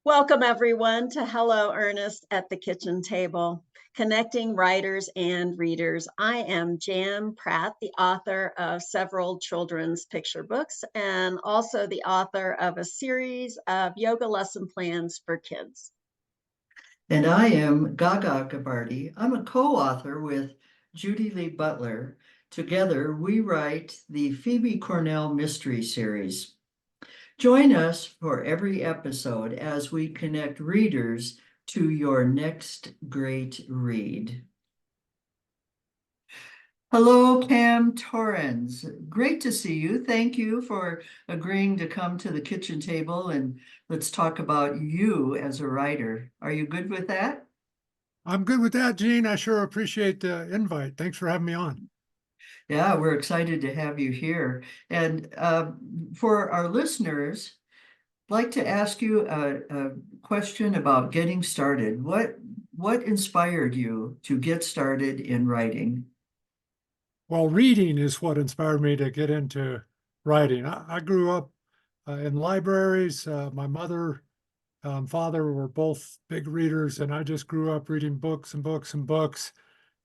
Welcome, everyone, to Hello, Ernest at the Kitchen Table, connecting writers and readers. I am Jan Pratt, the author of several children's picture books and also the author of a series of yoga lesson plans for kids. And I am Gaga Gabarty. I'm a co-author with Judy Lee Butler. Together, we write the Phoebe Cornell Mystery Series. Join us for every episode as we connect readers to your next great read. Hello, Cam Torrens. Great to see you. Thank you for agreeing to come to the kitchen table and let's talk about you as a writer. Are you good with that? I'm good with that, Gene. I sure appreciate the invite. Thanks for having me on. Yeah, we're excited to have you here. And for our listeners, I'd like to ask you a question about getting started. What inspired you to get started in writing? Well, reading is what inspired me to get into writing. I grew up in libraries. My mother and father were both big readers, and I just grew up reading books and books and books.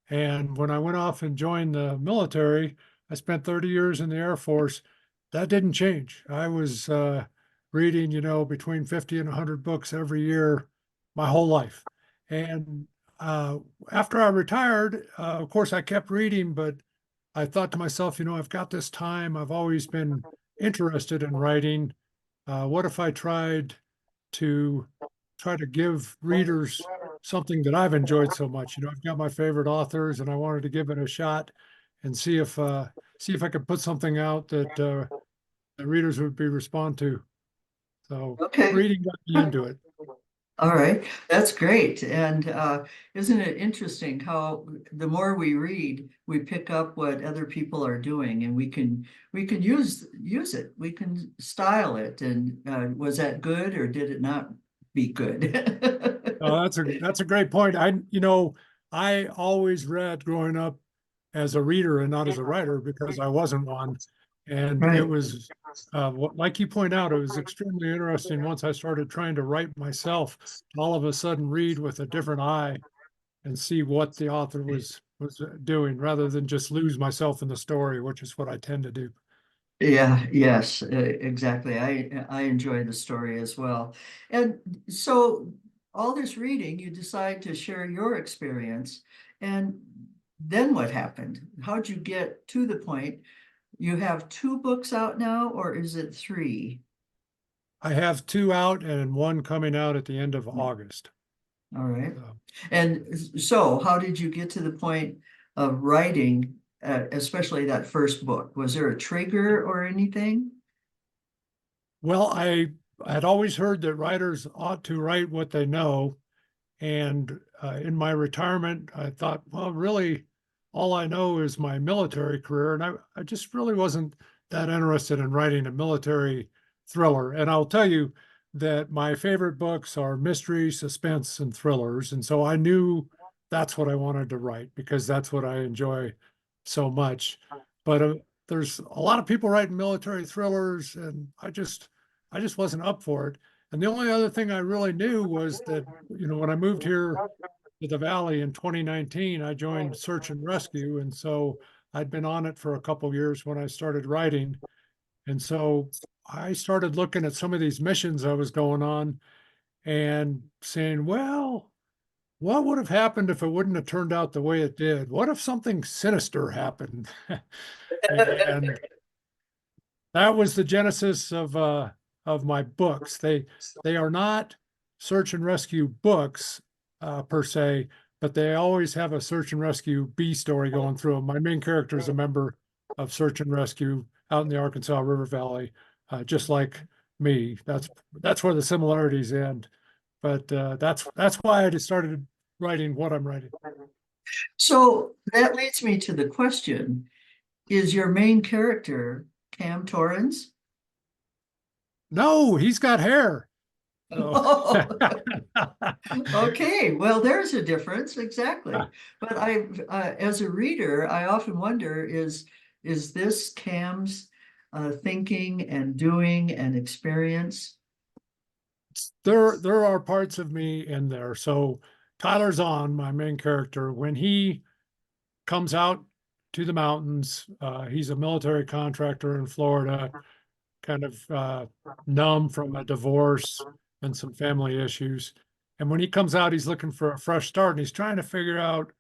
And when I went off and joined the military, I spent 30 years in the Air Force. That didn't change. I was reading, between 50 and 100 books every year my whole life. And after I retired, of course, I kept reading, but I thought to myself, I've got this time. I've always been interested in writing. What if I tried to give readers something that I've enjoyed so much? I've got my favorite authors, and I wanted to give it a shot and see if I could put something out that the readers would respond to. So Okay. reading got me into it. All right, that's great. And isn't it interesting how the more we read, we pick up what other people are doing, and we can use it. We can style it. And was that good or did it not be good? Oh, that's a great point. I always read growing up as a reader and not as a writer because I wasn't one. And Right. it was, like you point out, it was extremely interesting once I started trying to write myself, to all of a sudden read with a different eye and see what the author was doing rather than just lose myself in the story, which is what I tend to do. Yeah, yes, exactly. I enjoy the story as well. And so all this reading, you decide to share your experience. And then what happened? How'd you get to the point? You have two books out now, or is it three? I have two out and one coming out at the end of August. All right. So, And so how did you get to the point of writing, especially that first book? Was there a trigger or anything? well, I had always heard that writers ought to write what they know. And in my retirement, I thought, well, really, all I know is my military career. And I just really wasn't that interested in writing a military thriller. And I'll tell you that my favorite books are mystery, suspense, and thrillers. And so I knew that's what I wanted to write because that's what I enjoy so much. But there's a lot of people writing military thrillers, and I just wasn't up for it. And the only other thing I really knew was that, when I moved here to the Valley in 2019, I joined Search and Rescue. And so I'd been on it for a couple of years when I started writing. And so I started looking at some of these missions I was going on and saying, well, what would have happened if it wouldn't have turned out the way it did? What if something sinister happened? And that was the genesis of my books. They are not search and rescue books per se, but they always have a search and rescue B story going through them. My main character is a member of search and rescue out in the Arkansas River Valley, just like me. That's where the similarities end. But that's why I just started writing what I'm writing. So that leads me to the question, is your main character Cam Torrens? No, he's got hair. Oh, okay. Well, there's a difference, exactly. But as a reader, I often wonder, is this Cam's thinking and doing and experience? there are parts of me in there. So Tyler Zahn, my main character, when he comes out to the mountains, he's a military contractor in Florida, kind of numb from a divorce and some family issues. And when he comes out, he's looking for a fresh start, and he's trying to figure out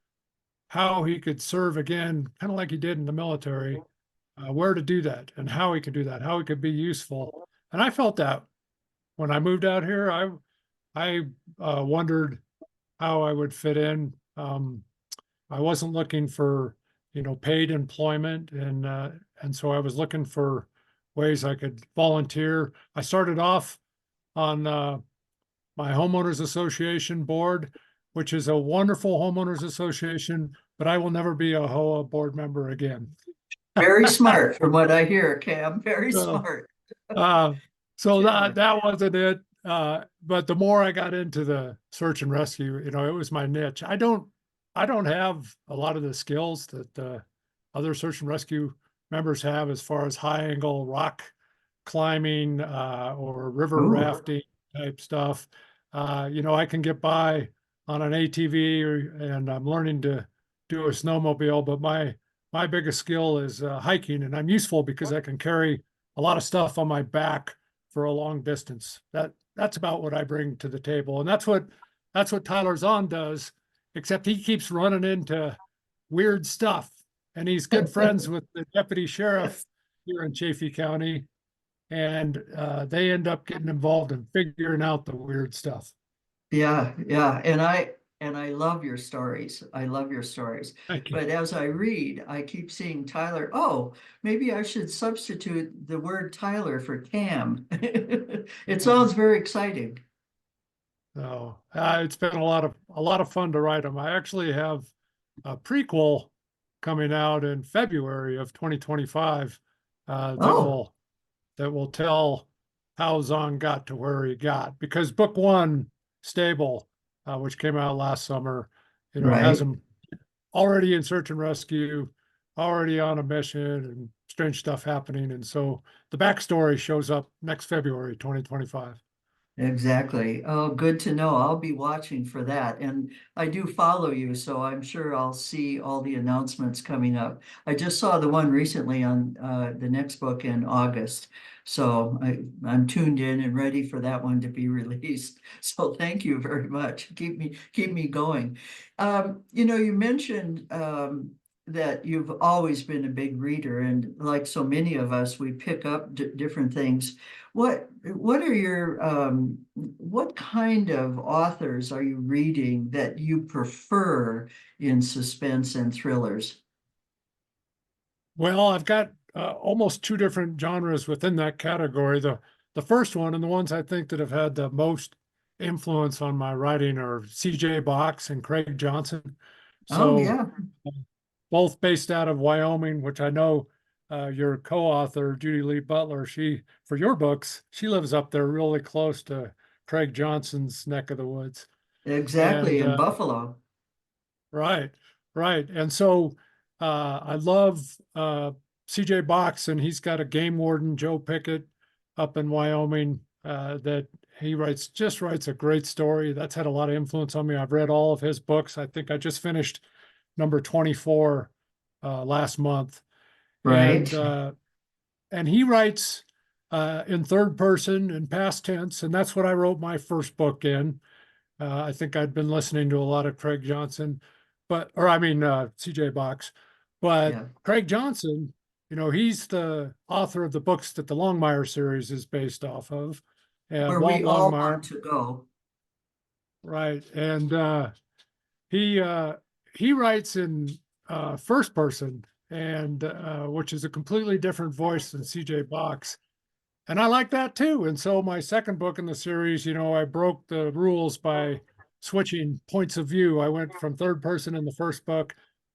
how he could serve again, kind of like he did in the military, where to do that and how he could do that, how he could be useful. And I felt that when I moved out here, I wondered how I would fit in. I wasn't looking for, paid employment, and so I was looking for ways I could volunteer. I started off on my homeowners association board, which is a wonderful homeowners association, but I will never be a HOA board member again. Very smart from what I hear, Cam. Very So, smart. So Generally. that wasn't it. But the more I got into the search and rescue, it was my niche. I don't have a lot of the skills that other search and rescue members have as far as high angle rock climbing or river Ooh. rafting type stuff. I can get by on an ATV and I'm learning to do a snowmobile, but my biggest skill is hiking, and I'm useful because I can carry a lot of stuff on my back for a long distance. That's about what I bring to the table. And that's what Tyler Zahn does, except he keeps running into weird stuff. And he's good friends with the deputy sheriff here in Chaffee County. And they end up getting involved in figuring out the weird stuff. Yeah, yeah. And I love your stories. I love your stories. Thank you. But as I read, I keep seeing Tyler. Oh, maybe I should substitute the word Tyler for Cam. It sounds very exciting. So it's been a lot of fun to write them. I actually have a prequel coming out in February of 2025 Oh, that will tell how Zahn got to where he got, because book one, Stable, which came out last summer, has right. him already in search and rescue, already on a mission, and strange stuff happening. And so the backstory shows up next February 2025. Exactly. Oh, good to know. I'll be watching for that. And I do follow you, so I'm sure I'll see all the announcements coming up. I just saw the one recently on the next book in August. So I'm tuned in and ready for that one to be released. So thank you very much. Keep me going. You mentioned that you've always been a big reader, and like so many of us, we pick up different things. What are your what kind of authors are you reading that you prefer in suspense and thrillers? Well, I've got almost two different genres within that category. The first one, and the ones I think that have had the most influence on my writing, are C.J. Box and Craig Johnson. Oh So yeah, both based out of Wyoming, which I know your co-author, Judy Lee Butler, for your books, she lives up there really close to Craig Johnson's neck of the woods. exactly, And in Buffalo. right, right. And so I love CJ Box, and he's got a game warden, Joe Pickett, up in Wyoming, that he writes a great story. That's had a lot of influence on me. I've read all of his books. I think I just finished number 24 last month. Right. And he writes in third person and past tense, and that's what I wrote my first book in. I think I'd been listening to a lot of Craig Johnson, CJ Box, but Yeah. Craig Johnson, he's the author of the books that the Longmire series is based off of. Where Walt we all Longmire, want to go. right? And he writes in first person, and which is a completely different voice than CJ Box. And I like that too. And so my second book in the series, I broke the rules by switching points of view. I went from third person in the first book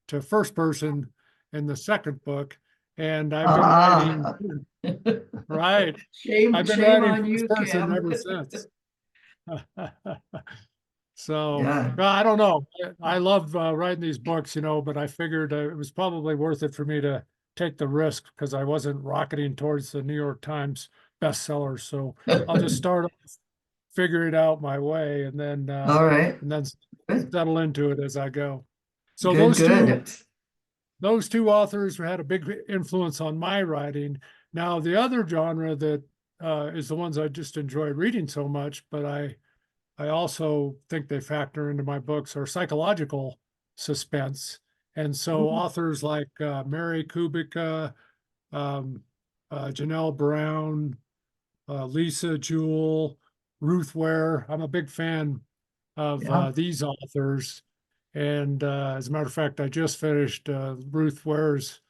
to first person in the second book. And I've been writing, Ah, right. I've been shame writing on first you, person Cam. ever since. So Yeah. I don't know. I love writing these books, but I figured it was probably worth it for me to take the risk because I wasn't rocketing towards the New York Times bestsellers. So I'll just start off figure it out my way, and then All right. and then Good, settle into it as I go. So good, good. those two authors had a big influence on my writing. Now, the other genre that is the ones I just enjoy reading so much, but I also think they factor into my books, are psychological suspense. And so Mhm. authors like Mary Kubica, um, Janelle Brown, Lisa Jewell, Ruth Ware. I'm a big fan of Yeah. these authors. And as a matter of fact, I just finished Ruth Ware's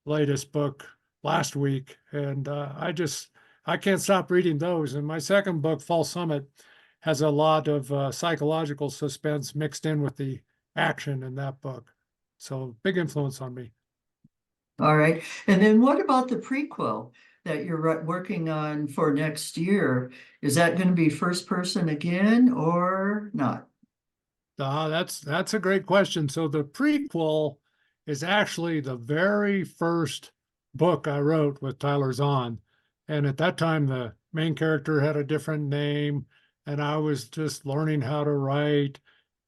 latest book last week, and I can't stop reading those. And my second book, Fall Summit, has a lot of psychological suspense mixed in with the action in that book. So big influence on me. All right. And then what about the prequel that you're working on for next year? Is that going to be first person again or not? That's a great question. So the prequel is actually the very first book I wrote with Tyler Zahn. And at that time, the main character had a different name, and I was just learning how to write.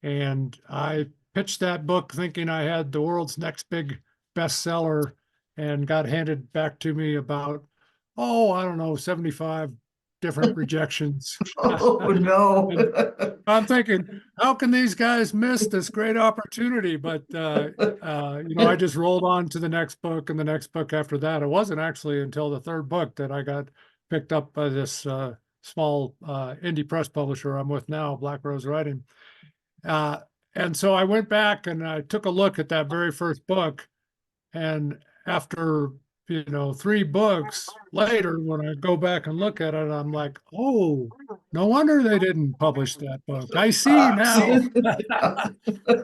And I pitched that book thinking I had the world's next big bestseller, and got handed back to me about, oh, I don't know, 75 different rejections. Oh, no. And I'm thinking, how can these guys miss this great opportunity? But I just rolled on to the next book and the next book after that. It wasn't actually until the third book that I got picked up by this small indie press publisher I'm with now, Black Rose Writing. Uh, and so I went back and I took a look at that very first book, and after, three books later, when I go back and look at it, I'm like, oh, no wonder they didn't publish that book. I see now.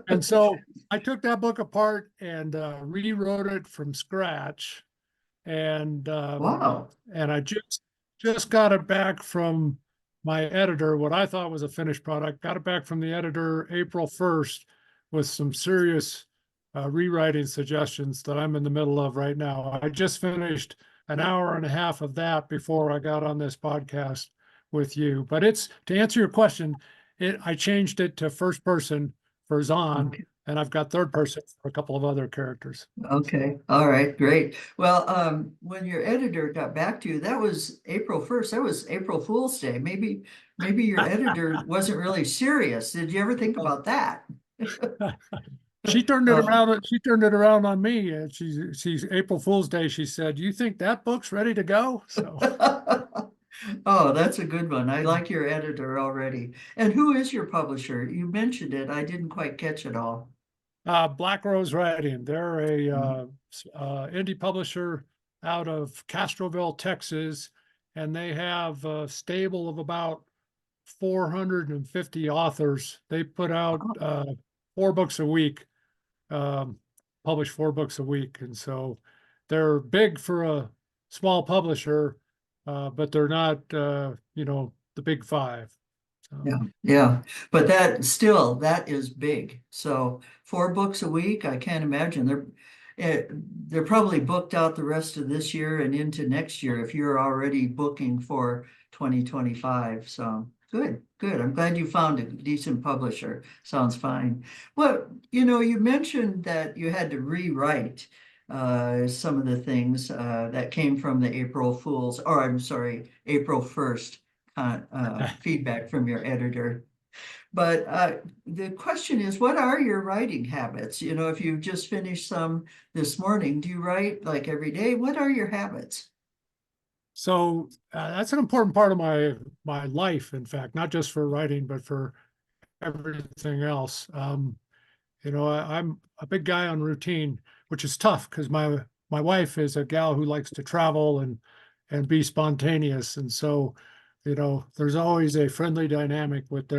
And so I took that book apart and rewrote it from scratch. And Wow. and I just got it back from my editor, what I thought was a finished product. Got it back from the editor April 1st with some serious rewriting suggestions that I'm in the middle of right now. I just finished an hour and a half of that before I got on this podcast with you. But to answer your question, I changed it to first person for Zahn, Okay. and I've got third person for a couple of other characters. Okay. All right. Great. Well, when your editor got back to you, that was April 1st. That was April Fool's Day. Maybe your editor wasn't really serious. Did you ever think about that? She turned it Oh. around. She turned it around on me. And she's April Fool's Day. She said, "You think that book's ready to go?" So, Oh, that's a good one. I like your editor already. And who is your publisher? You mentioned it. I didn't quite catch it all. Black Rose Writing. They're a Mhm. indie publisher out of Castroville, Texas, and they have a stable of about 450 authors. They put out 4 books a week, um, publish 4 books a week. And so they're big for a small publisher, but they're not, the big five. So, Yeah, yeah, but that is big. So 4 books a week, I can't imagine. They're probably booked out the rest of this year and into next year if you're already booking for 2025. So good, good. I'm glad you found a decent publisher. Sounds fine. Well, you mentioned that you had to rewrite some of the things that came from the April Fools, or I'm sorry, April 1st feedback from your editor. But the question is, what are your writing habits? If you just finished some this morning, do you write like every day? What are your habits? so that's an important part of my life, in fact, not just for writing, but for everything else. I'm a big guy on routine, which is tough because my wife is a gal who likes to travel and be spontaneous, and so there's always a friendly dynamic with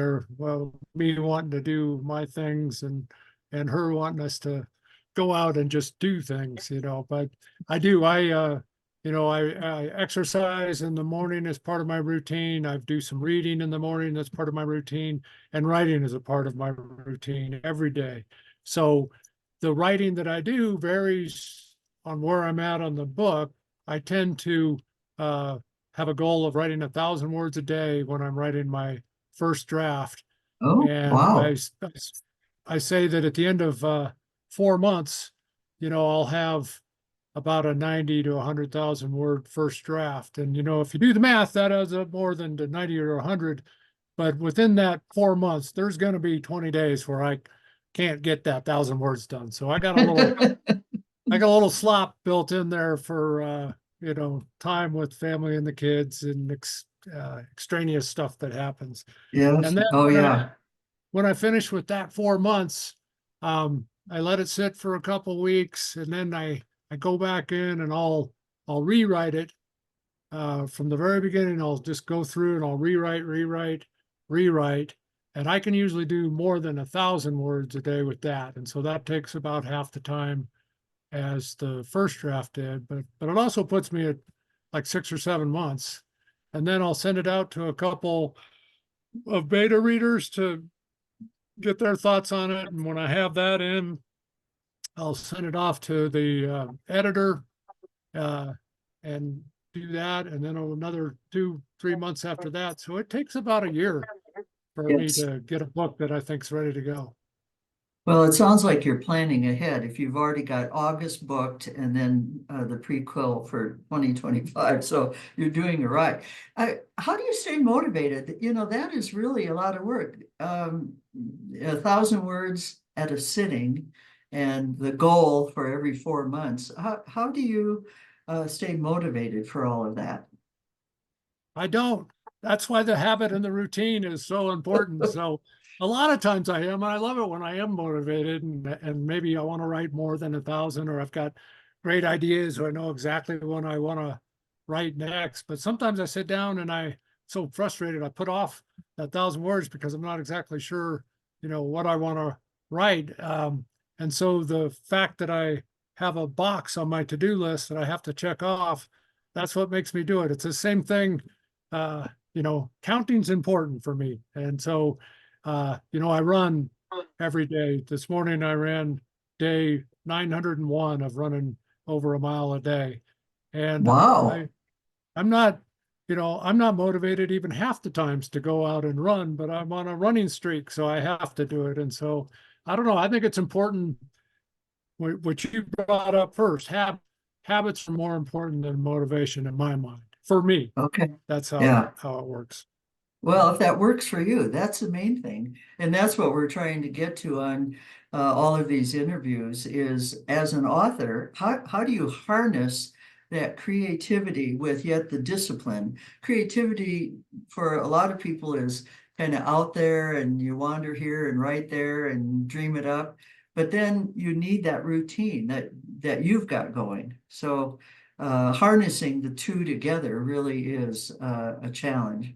me wanting to do my things and her wanting us to go out and just do things, but I do. I exercise in the morning as part of my routine. I do some reading in the morning that's part of my routine, and writing is a part of my routine every day. So the writing that I do varies on where I'm at on the book. I tend to have a goal of writing 1,000 words a day when I'm writing my first draft. Oh, And wow. I say that at the end of 4 months, I'll have about a 90 to 100,000 word first draft. And, if you do the math, that adds up more than to 90 or 100. But within that 4 months, there's going to be 20 days where I can't get that 1,000 words done. So I got a little slop built in there for, time with family and the kids and extraneous stuff that happens. Yes. And then Oh, yeah. when I finish with that 4 months, I let it sit for a couple weeks, and then I go back in and I'll rewrite it from the very beginning. I'll just go through and I'll rewrite, and I can usually do more than 1,000 words a day with that. And so that takes about half the time as the first draft did, but it also puts me at like 6 or 7 months. And then I'll send it out to a couple of beta readers to get their thoughts on it. And when I have that in, I'll send it off to the editor and do that. And then another 2-3 months after that. So it takes about a year for me Yes. to get a book that I think is ready to go. Well, it sounds like you're planning ahead. If you've already got August booked and then the prequel for 2025, so you're doing it right. How do you stay motivated? That is really a lot of work. 1,000 words at a sitting, and the goal for every 4 months. How do you stay motivated for all of that? I don't. That's why the habit and the routine is so important. So a lot of times I am, and I love it when I am motivated, and maybe I want to write more than 1,000, or I've got great ideas, or I know exactly what I want to write next. But sometimes I sit down and I'm so frustrated, I put off that 1,000 words because I'm not exactly sure, what I want to write. And so the fact that I have a box on my to-do list that I have to check off, that's what makes me do it. It's the same thing. Counting's important for me. And so, I run every day. This morning I ran day 901 of running over a mile a day. And Wow. I'm not, I'm not motivated even half the times to go out and run, but I'm on a running streak, so I have to do it. And so I don't know. I think it's important what you brought up first. Habits are more important than motivation in my mind. For me, Okay. that's Yeah. how it works. Well, if that works for you, that's the main thing. And that's what we're trying to get to on all of these interviews is, as an author, how do you harness that creativity with yet the discipline? Creativity for a lot of people is kind of out there, and you wander here and right there and dream it up. But then you need that routine that you've got going. So harnessing the two together really is a challenge.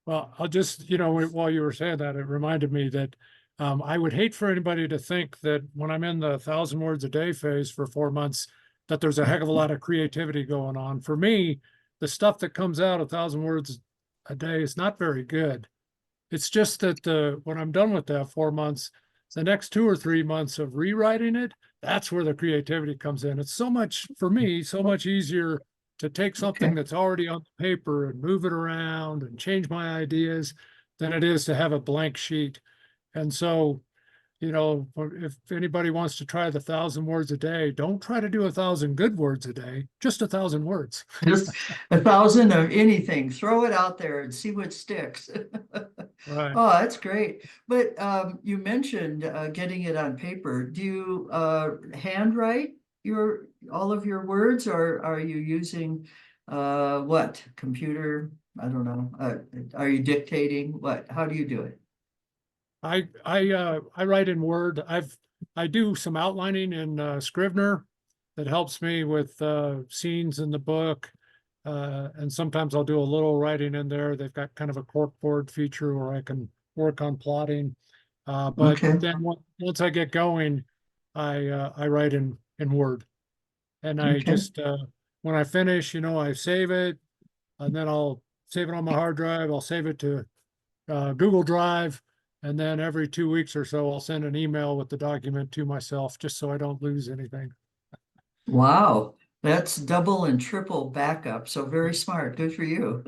Well, I'll just, while you were saying that, it reminded me that I would hate for anybody to think that when I'm in the 1,000 words a day phase for 4 months, that there's a heck of a lot of creativity going on. For me, the stuff that comes out 1,000 words a day is not very good. It's just that when I'm done with that 4 months, the next 2 or 3 months of rewriting it, that's where the creativity comes in. It's so much, for me, so much easier to take something Okay. that's already on the paper and move it around and change my ideas than it is to have a blank sheet. And so, if anybody wants to try the 1,000 words a day, don't try to do 1,000 good words a day, just 1,000 words. Just 1,000 of anything, throw it out there and see what sticks. Right. Oh, that's great. But you mentioned getting it on paper. Do you handwrite all of your words, or are you using what? Computer? I don't know. Are you dictating? What? How do you do it? I write in Word. I do some outlining in Scrivener that helps me with scenes in the book. And sometimes I'll do a little writing in there. They've got kind of a corkboard feature where I can work on plotting. But Okay. then once I get going, I write in Word. And I Okay. just when I finish, I save it, and then I'll save it on my hard drive. I'll save it to Google Drive, and then every 2 weeks or so, I'll send an email with the document to myself just so I don't lose anything. Wow. That's double and triple backup. So very smart. Good for you.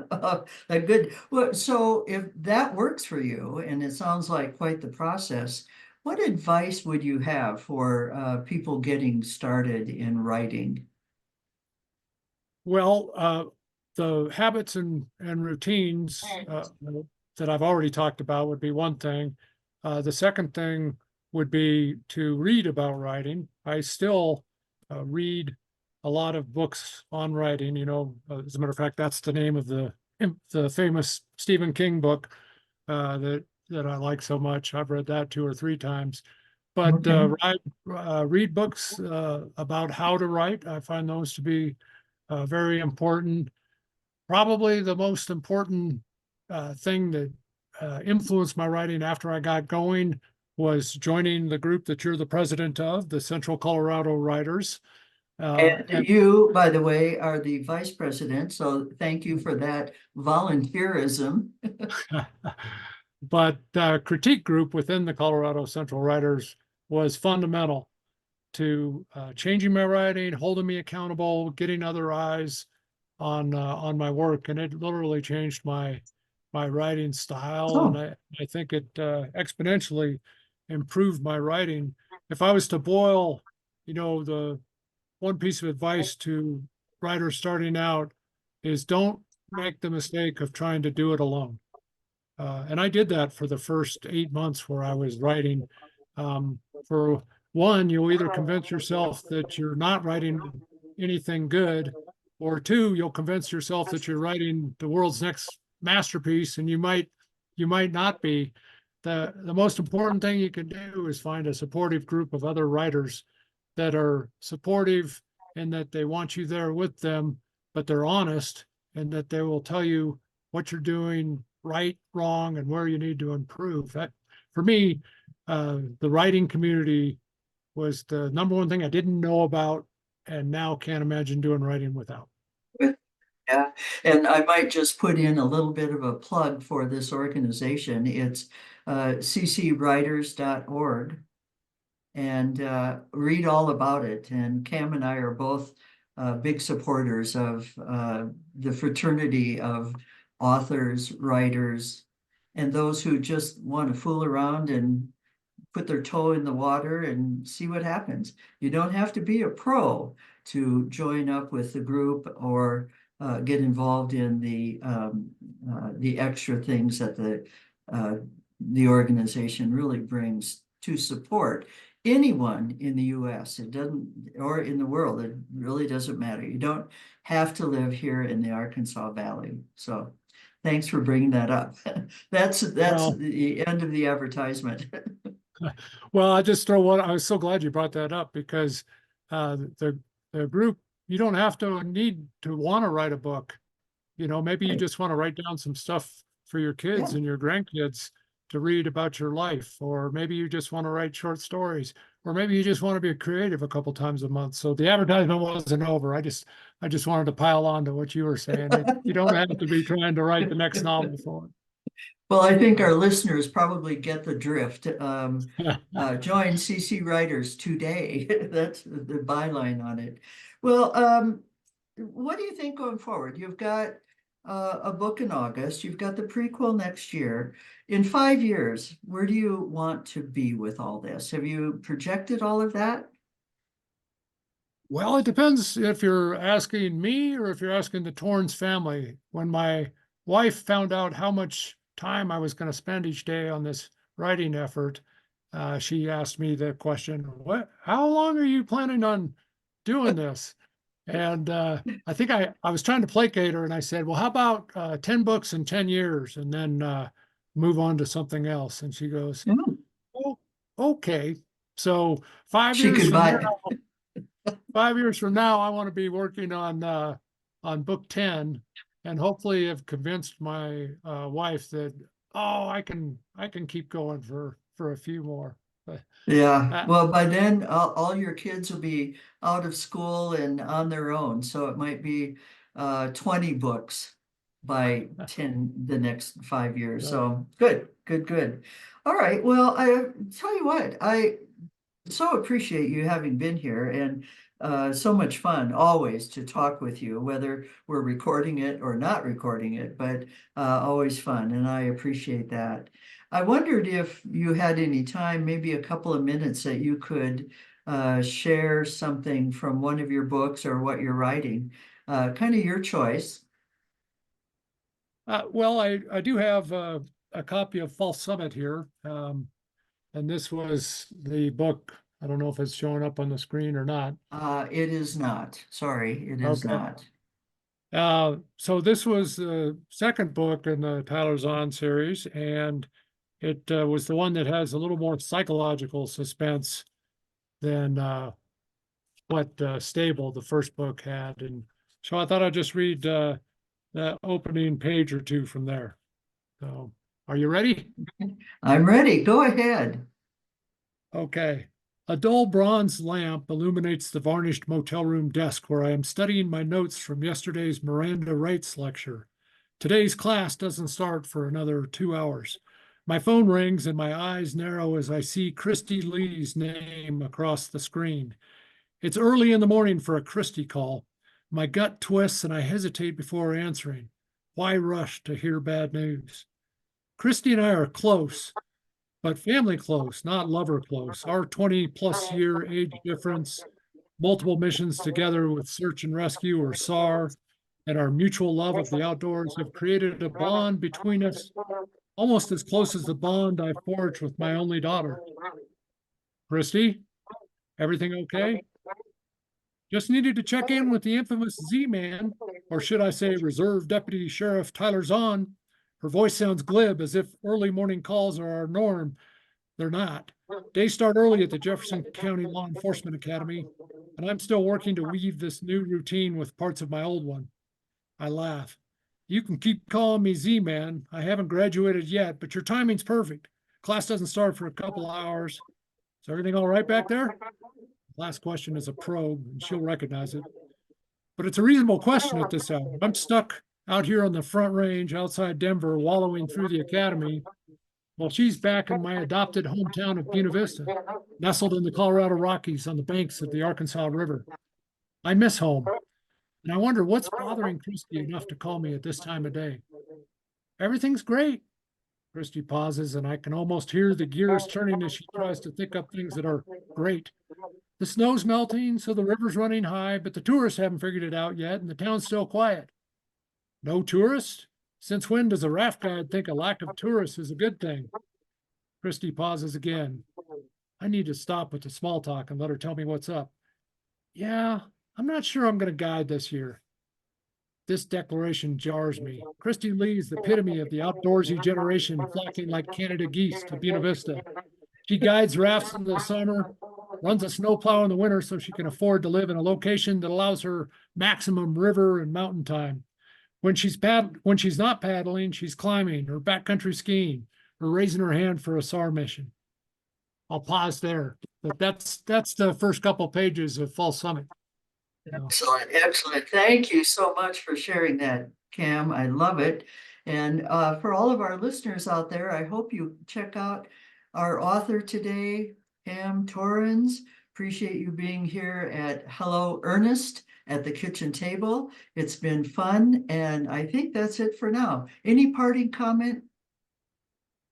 Good. Well, so if that works for you, and it sounds like quite the process, what advice would you have for people getting started in writing? Well, the habits and routines that I've already talked about would be one thing. The second thing would be to read about writing. I still read a lot of books on writing. As a matter of fact, that's the name of the famous Stephen King book that I like so much. I've read that 2 or 3 times. But Okay. read books about how to write. I find those to be very important. Probably the most important thing that influenced my writing after I got going was joining the group that you're the president of, the Central Colorado Writers. And And you, by the way, are the vice president, so thank you for that volunteerism. but critique group within the Colorado Central Writers was fundamental to changing my writing, holding me accountable, getting other eyes on my work, and it literally changed my writing style, and Oh, I think it exponentially improved my writing. If I was to boil, the one piece of advice to writers starting out is don't make the mistake of trying to do it alone. And I did that for the first 8 months where I was writing. For one, you'll either convince yourself that you're not writing anything good, or two, you'll convince yourself that you're writing the world's next masterpiece, and you might not be. The most important thing you can do is find a supportive group of other writers that are supportive and that they want you there with them, but they're honest and that they will tell you what you're doing right, wrong, and where you need to improve. That, for me, the writing community was the number one thing I didn't know about, and now can't imagine doing writing without. yeah. And I might just put in a little bit of a plug for this organization. It's ccwriters.org, and read all about it. And Cam and I are both big supporters of the fraternity of authors, writers, and those who just want to fool around and put their toe in the water and see what happens. You don't have to be a pro to join up with the group or get involved in the extra things that the organization really brings to support anyone in the US. It doesn't, or in the world, it really doesn't matter. You don't have to live here in the Arkansas Valley. So thanks for bringing that up. That's Well, the end of the advertisement. well, I just throw one. I was so glad you brought that up because the group, you don't have to need to want to write a book. Maybe you just want to write down some stuff for your kids Yeah. and your grandkids to read about your life, or maybe you just want to write short stories, or maybe you just want to be creative a couple times a month. So the advertisement wasn't over. I just wanted to pile on to what you were saying. You don't have to be trying to write the next novel for Well, I think it. our listeners probably get the drift. Join CC Writers today. That's the byline on it. Well, what do you think going forward? You've got a book in August. You've got the prequel next year. In 5 years, where do you want to be with all this? Have you projected all of that? Well, it depends if you're asking me or if you're asking the Torrens family. When my wife found out how much time I was going to spend each day on this writing effort, she asked me the question, how long are you planning on doing this? And I think I was trying to placate her and I said, well, how about 10 books in 10 years and then move on to something else? And she goes, Mm. oh, okay. So five She years could from buy now, it. 5 years from now, I want to be working on book 10 and hopefully have convinced my wife that, oh, I can keep going for a few more. But Yeah, uh, well, by then all your kids will be out of school and on their own, so it might be 20 books by 10 the next 5 years. so, So good, good, good. All right. Well, I tell you what, I so appreciate you having been here, and so much fun always to talk with you, whether we're recording it or not recording it, but always fun, and I appreciate that. I wondered if you had any time, maybe a couple of minutes, that you could share something from one of your books or what you're writing, kind of your choice. Well, I do have a copy of False Summit here. And this was the book. I don't know if it's showing up on the screen or not. It is not. Sorry, it is Okay. not. So this was the second book in the Tyler Zahn series, and it was the one that has a little more psychological suspense than what Stable, the first book, had. And so I thought I'd just read the opening page or two from there. So, are you ready? I'm ready. Go ahead. Okay. A dull bronze lamp illuminates the varnished motel room desk where I am studying my notes from yesterday's Miranda Rights lecture. Today's class doesn't start for another 2 hours. My phone rings and my eyes narrow as I see Kristee Lee's name across the screen. It's early in the morning for a Kristee call. My gut twists and I hesitate before answering. Why rush to hear bad news? Kristee and I are close, but family close, not lover close. Our 20-plus year age difference, multiple missions together with search and rescue or SAR, and our mutual love of the outdoors have created a bond between us almost as close as the bond I forged with my only daughter. Kristee, everything okay? Just needed to check in with the infamous Z-Man, or should I say Reserve Deputy Sheriff Tyler Zahn. Her voice sounds glib, as if early morning calls are our norm. They're not. Days start early at the Jefferson County Law Enforcement Academy, and I'm still working to weave this new routine with parts of my old one. I laugh. You can keep calling me Z-Man. I haven't graduated yet, but your timing's perfect. Class doesn't start for a couple of hours. Is everything all right back there? Last question is a probe, and she'll recognize it. But it's a reasonable question at this hour. I'm stuck out here on the Front Range outside Denver, wallowing through the academy, while she's back in my adopted hometown of Buena Vista, nestled in the Colorado Rockies on the banks of the Arkansas River. I miss home, and I wonder what's bothering Kristee enough to call me at this time of day. Everything's great. Kristee pauses, and I can almost hear the gears turning as she tries to think up things that are great. The snow's melting, so the river's running high, but the tourists haven't figured it out yet, and the town's still quiet. No tourists? Since when does a raft guide think a lack of tourists is a good thing? Kristee pauses again. I need to stop with the small talk and let her tell me what's up. Yeah, I'm not sure I'm going to guide this year. This declaration jars me. Kristee Lee is the epitome of the outdoorsy generation flocking like Canada geese to Buena Vista. She guides rafts in the summer, runs a snowplow in the winter so she can afford to live in a location that allows her maximum river and mountain time. When she's not paddling, she's climbing or backcountry skiing or raising her hand for a SAR mission. I'll pause there. But that's the first couple pages of False Summit. Excellent, excellent. Thank you so much for sharing that, Cam. I love it. And for all of our listeners out there, I hope you check out our author today, Cam Torrens. Appreciate you being here at Hello, Ernest at the kitchen table. It's been fun, and I think that's it for now. Any parting comment?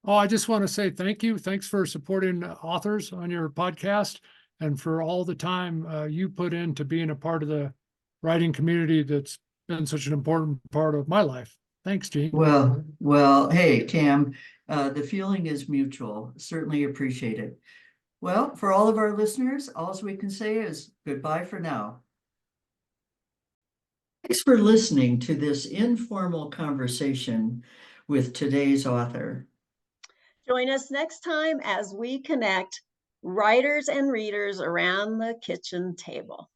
Oh, I just want to say thank you. Thanks for supporting authors on your podcast and for all the time you put into being a part of the writing community that's been such an important part of my life. Thanks, Gene. Well, hey, Cam, the feeling is mutual. Certainly appreciate it. Well, for all of our listeners, all we can say is goodbye for now. Thanks for listening to this informal conversation with today's author. Join us next time as we connect writers and readers around the kitchen table.